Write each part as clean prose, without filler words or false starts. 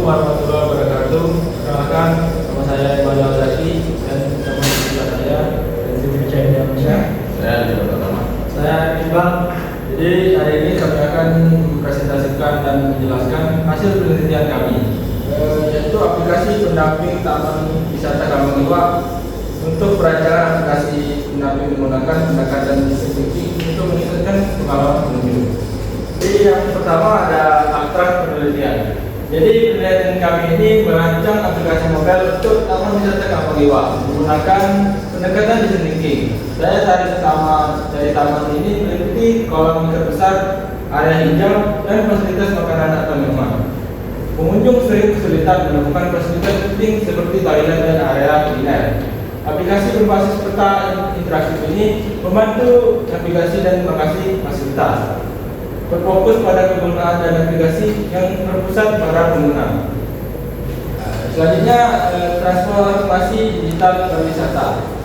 warahmatullahi wabarakatuh. Perkenalkan, nama saya Iqbal Zaki dan teman sekolah saya dari Universitas Indonesia. Saya Iqbal. Jadi hari ini kami akan mempresentasikan dan menjelaskan hasil penelitian kami, yaitu aplikasi pendamping Taman Wisata Kampung Iwa untuk perancangan aplikasi pendamping menggunakan pendekatan distribusi untuk meningkatkan pengalaman pengunjung. Jadi yang pertama ada abstrak penelitian. Jadi penelitian kami ini merancang aplikasi mobile untuk Taman Wisata Kampung Iwa menggunakan pendekatan design thinking. Saya dari taman ini meliputi kolam ikan besar, area hijau, dan fasilitas makanan atau minuman. Pengunjung sering kesulitan menemukan fasilitas penting seperti toilet dan area kuliner. Aplikasi berbasis peta interaktif ini membantu navigasi dan lokasi fasilitas. Berfokus pada kegunaan dan navigasi yang terpusat pada pengguna. Selanjutnya, transformasi digital pariwisata.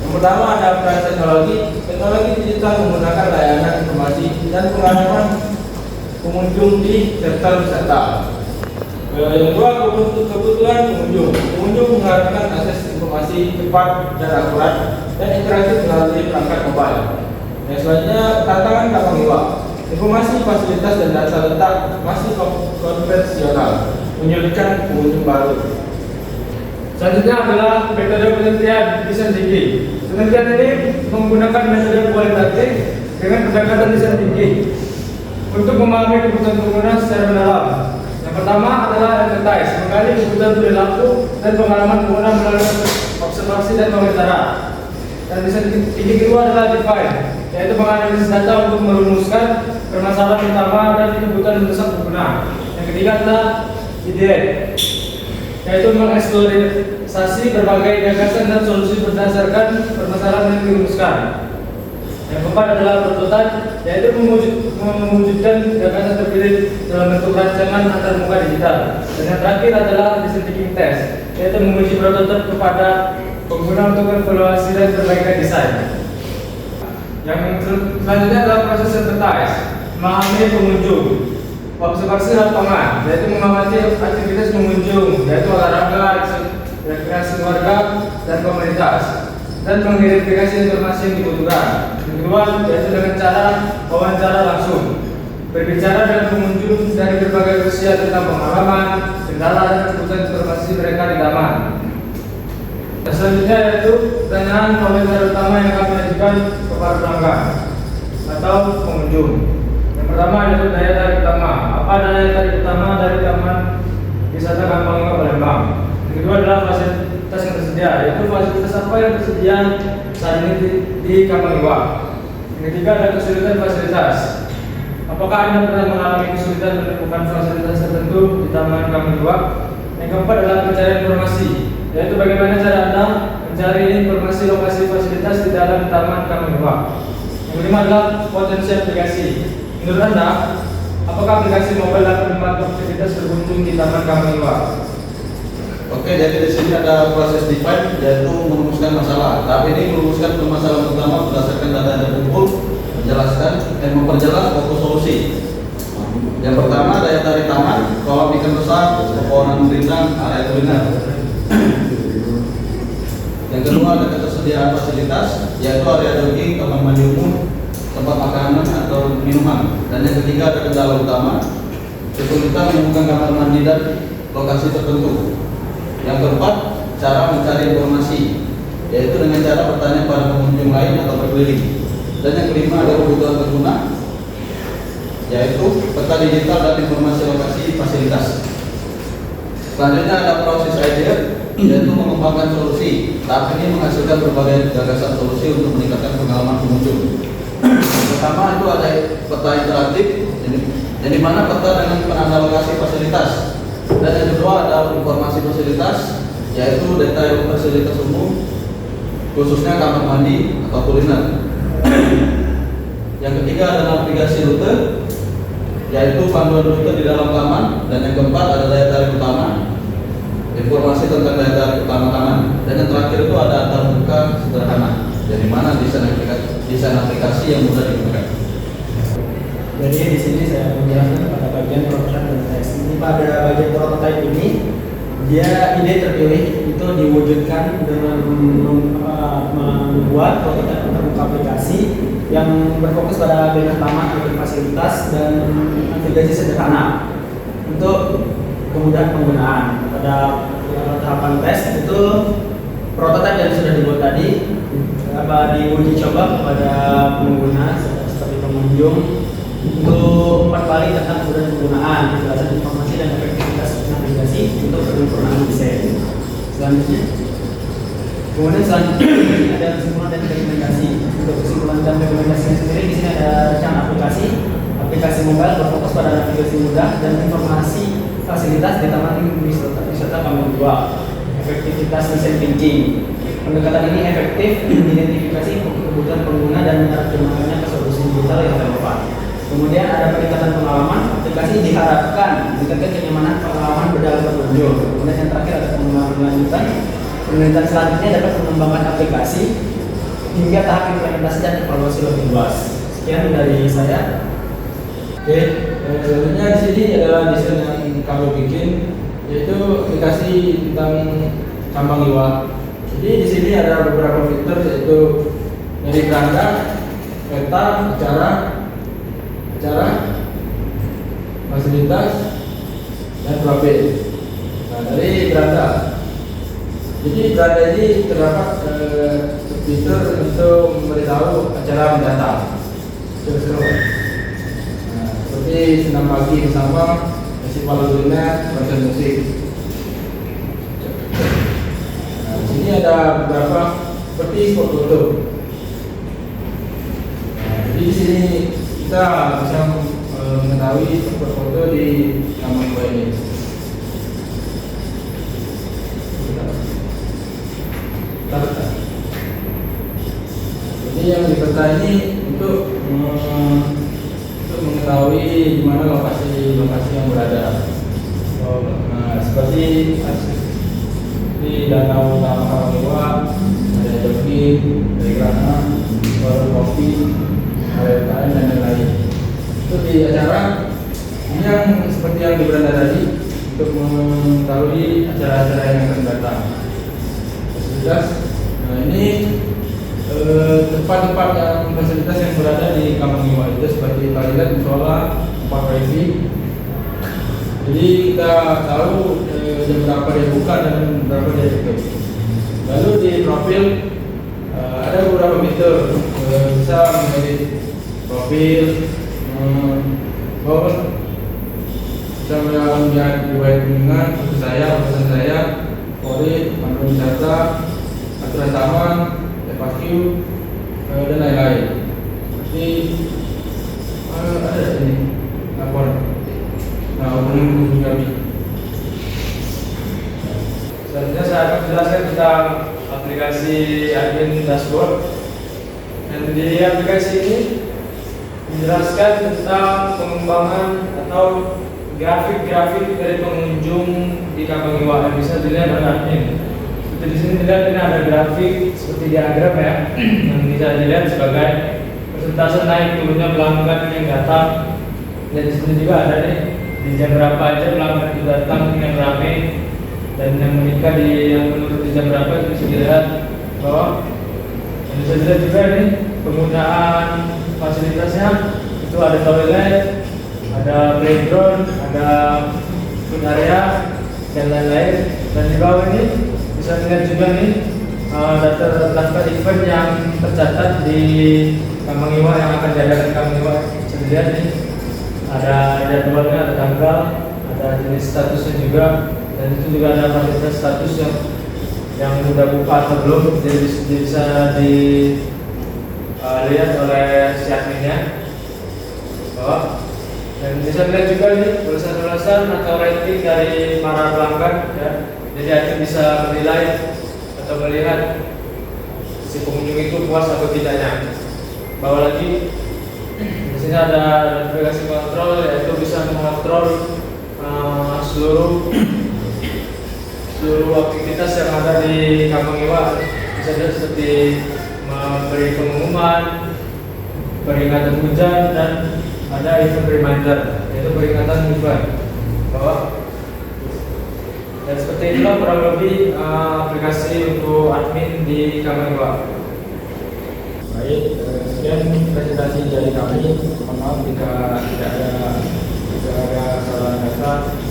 Yang pertama ada peran teknologi. Teknologi digital menggunakan layanan informasi dan pengalaman pengunjung di sektor wisata. Yang kedua, kebutuhan pengunjung. Pengunjung mengharapkan akses informasi cepat dan akurat dan interaktif melalui perangkat mobile. Yang selanjutnya, tantangan Kampung Iwa. Informasi, fasilitas, dan data letak masih konvensional, menyulitkan pengunjung baru. Selanjutnya adalah metode penelitian design thinking. Penelitian ini menggunakan metode kualitatif dengan pendekatan design thinking untuk memahami kebutuhan pengguna secara mendalam. Yang pertama adalah empathize, menggali kebutuhan perilaku dan pengalaman pengguna melalui observasi dan wawancara. Dan design thinking kedua adalah define, yaitu menganalisis data untuk merumuskan permasalahan utama dan kebutuhan mendesak pengguna. Yang ketiga adalah ideate, yaitu mengeksplorasi berbagai gagasan dan solusi berdasarkan permasalahan yang dirumuskan. Yang keempat adalah prototype, yaitu mewujudkan gagasan terpilih dalam bentuk rancangan antarmuka digital. Dan yang terakhir adalah design thinking test, yaitu menguji prototipe kepada pengguna untuk evaluasi dan perbaikan desain. Yang selanjutnya adalah proses empathize, memahami pengunjung. Observasi lapangan, yaitu mengamati aktivitas pengunjung, yaitu olahraga, rekreasi warga, dan komunitas, dan mengidentifikasi informasi yang dibutuhkan. Yang kedua, yaitu dengan cara wawancara langsung, berbicara dengan pengunjung dari berbagai usia tentang pengalaman, kendala, dan kebutuhan informasi mereka di taman. Selanjutnya yaitu pertanyaan komentar utama yang kami ajukan kepada pelanggan atau pengunjung. Yang pertama adalah daya tarik utama. Apa daya tarik utama dari Taman Wisata Kampung Iwa Palembang? Yang kedua adalah fasilitas yang tersedia, yaitu fasilitas apa yang tersedia saat ini di Kampung Iwa. Yang ketiga adalah kesulitan fasilitas. Apakah Anda pernah mengalami kesulitan menemukan fasilitas tertentu di Taman Kampung Iwa? Yang keempat adalah pencarian informasi, yaitu bagaimana cara Anda mencari informasi lokasi fasilitas di dalam Taman Kampung Iwa. Yang kelima adalah potensi aplikasi. Menurut Anda, apakah aplikasi mobile dapat membantu aktivitas berkunjung di Taman Kampung Iwa? Oke, jadi di sini ada proses define, yaitu merumuskan masalah. Tapi ini merumuskan permasalahan utama berdasarkan data yang terkumpul, menjelaskan dan memperjelas fokus solusi. Yang pertama, daya tarik taman, kolam ikan besar, pepohonan rindang, area kuliner. Yang kedua, ada ketersediaan fasilitas, yaitu area jogging, kamar mandi umum, tempat makanan atau minuman. Dan yang ketiga, ada kendala utama, kesulitan menemukan kamar mandi dan lokasi tertentu. Yang keempat, cara mencari informasi, yaitu dengan cara bertanya pada pengunjung lain atau berkeliling. Dan yang kelima, ada kebutuhan pengguna, yaitu peta digital dan informasi lokasi fasilitas. Selanjutnya ada proses idea, yaitu mengembangkan solusi. Tahap ini menghasilkan berbagai gagasan solusi untuk meningkatkan pengalaman pengunjung. Pertama itu ada peta interaktif, jadi mana peta dengan penanda lokasi fasilitas. Dan yang kedua ada informasi fasilitas, yaitu detail fasilitas umum, khususnya kamar mandi atau kuliner. Yang ketiga ada navigasi rute, yaitu panduan rute di dalam taman. Dan yang keempat ada daya tarik utama, informasi tentang daya tarik utama taman. Dan yang terakhir itu ada antarmuka sederhana, dari mana desain aplikasi yang mudah digunakan. Jadi di sini saya menjelaskan pada bagian program dan tes. Ini pada bagian prototype ini, dia ide terpilih itu diwujudkan dengan membuat prototipe terbuka aplikasi yang berfokus pada bagian utama yaitu fasilitas dan navigasi sederhana untuk kemudahan penggunaan. Pada tahapan tes itu prototipe yang sudah dibuat tadi diuji coba kepada pengguna seperti pengunjung untuk 4 kali tentang kemudahan penggunaan, kejelasan informasi dan efektivitas navigasi untuk penyempurnaan desain. Selanjutnya, ada kesimpulan dan rekomendasi. Untuk kesimpulan dan rekomendasinya sendiri di sini ada rencana aplikasi mobile berfokus pada navigasi mudah dan informasi fasilitas di taman wisata Kampung Dua. Efektivitas design thinking. Pendekatan ini efektif mengidentifikasi kebutuhan pengguna dan menerjemahkannya ke solusi digital yang relevan. Kemudian ada peningkatan pengalaman, aplikasi diharapkan meningkatkan kenyamanan pengalaman berdalam pengunjung. Kemudian yang terakhir ada pengembangan lanjutan. Penelitian selanjutnya dapat mengembangkan aplikasi hingga tahap implementasi dan evaluasi lebih luas. Sekian dari saya. Oke, selanjutnya di sini adalah desain yang kami bikin, yaitu aplikasi tentang Kambang Iwa. Jadi di sini ada beberapa fitur yaitu dari kerangka, peta, acara, fasilitas, dan profil. Nah, dari kerangka. Jadi berada ini terdapat fitur untuk memberitahu acara mendatang. Nah, seperti senam pagi bersama, festival kuliner, konser musik. Nah, di sini ada beberapa seperti spot foto. Nah, jadi di sini kita bisa mengetahui spot foto di Taman Dua ini. Jadi yang di peta ini untuk mengetahui di mana lokasi yang berada. Nah, seperti di Danau Kambang Iwa, ada jogging, ada kerana, warung kopi, ada UKM dan lain-lain. Itu di acara ini yang seperti yang di beranda tadi untuk mengetahui acara-acara yang akan datang. Nah, ini tempat-tempat yang fasilitas yang berada di Kambang Iwa itu seperti toilet, musola, tempat wifi. Jadi kita tahu jam berapa dia buka dan berapa dia tutup. Lalu di profil ada beberapa fitur, bisa mengedit profil, bisa melihat riwayat kunjungan, foto saya, pesan saya, favorit, panduan wisata, aturan taman, FAQ, dan lain-lain. Jadi ada ini lapor. Nah, hubungi kami. Selanjutnya saya akan menjelaskan tentang aplikasi admin dashboard. Dan di aplikasi ini menjelaskan tentang pengembangan atau grafik-grafik dari pengunjung di Kambang Iwa yang bisa dilihat oleh admin. Seperti di sini dilihat ini ada grafik seperti diagram ya, yang bisa dilihat sebagai persentase naik turunnya pelanggan yang datang. Dan di sini juga ada nih di jam berapa aja pelanggan itu datang yang ramai dan yang menikah yang menurut di jam berapa itu bisa dilihat bahwa bisa dilihat juga nih penggunaan fasilitasnya itu ada toilet, ada playground, ada food area dan lain-lain. Dan di bawah ini bisa dilihat juga nih daftar event yang tercatat di Kambang Iwa yang akan diadakan Kambang Iwa. Bisa dilihat nih ada jadwalnya, ada tanggal, ada jenis statusnya juga, dan itu juga ada fasilitas status yang sudah buka atau belum, jadi bisa dilihat oleh si adminnya bahwa. Dan bisa dilihat juga nih ulasan-ulasan atau rating dari para pelanggan ya. Jadi admin bisa menilai atau melihat si pengunjung itu puas atau tidaknya. Bawa lagi di sini ada aplikasi kontrol, yaitu bisa mengontrol seluruh aktivitas yang ada di Kambang Iwa. Bisa dilihat seperti memberi pengumuman, peringatan hujan, dan ada event reminder, yaitu peringatan event. bawah. Dan seperti itulah kurang lebih aplikasi untuk admin di Kamar 2. Baik, sekian presentasi dari kami. Mohon maaf jika tidak ada salah kata.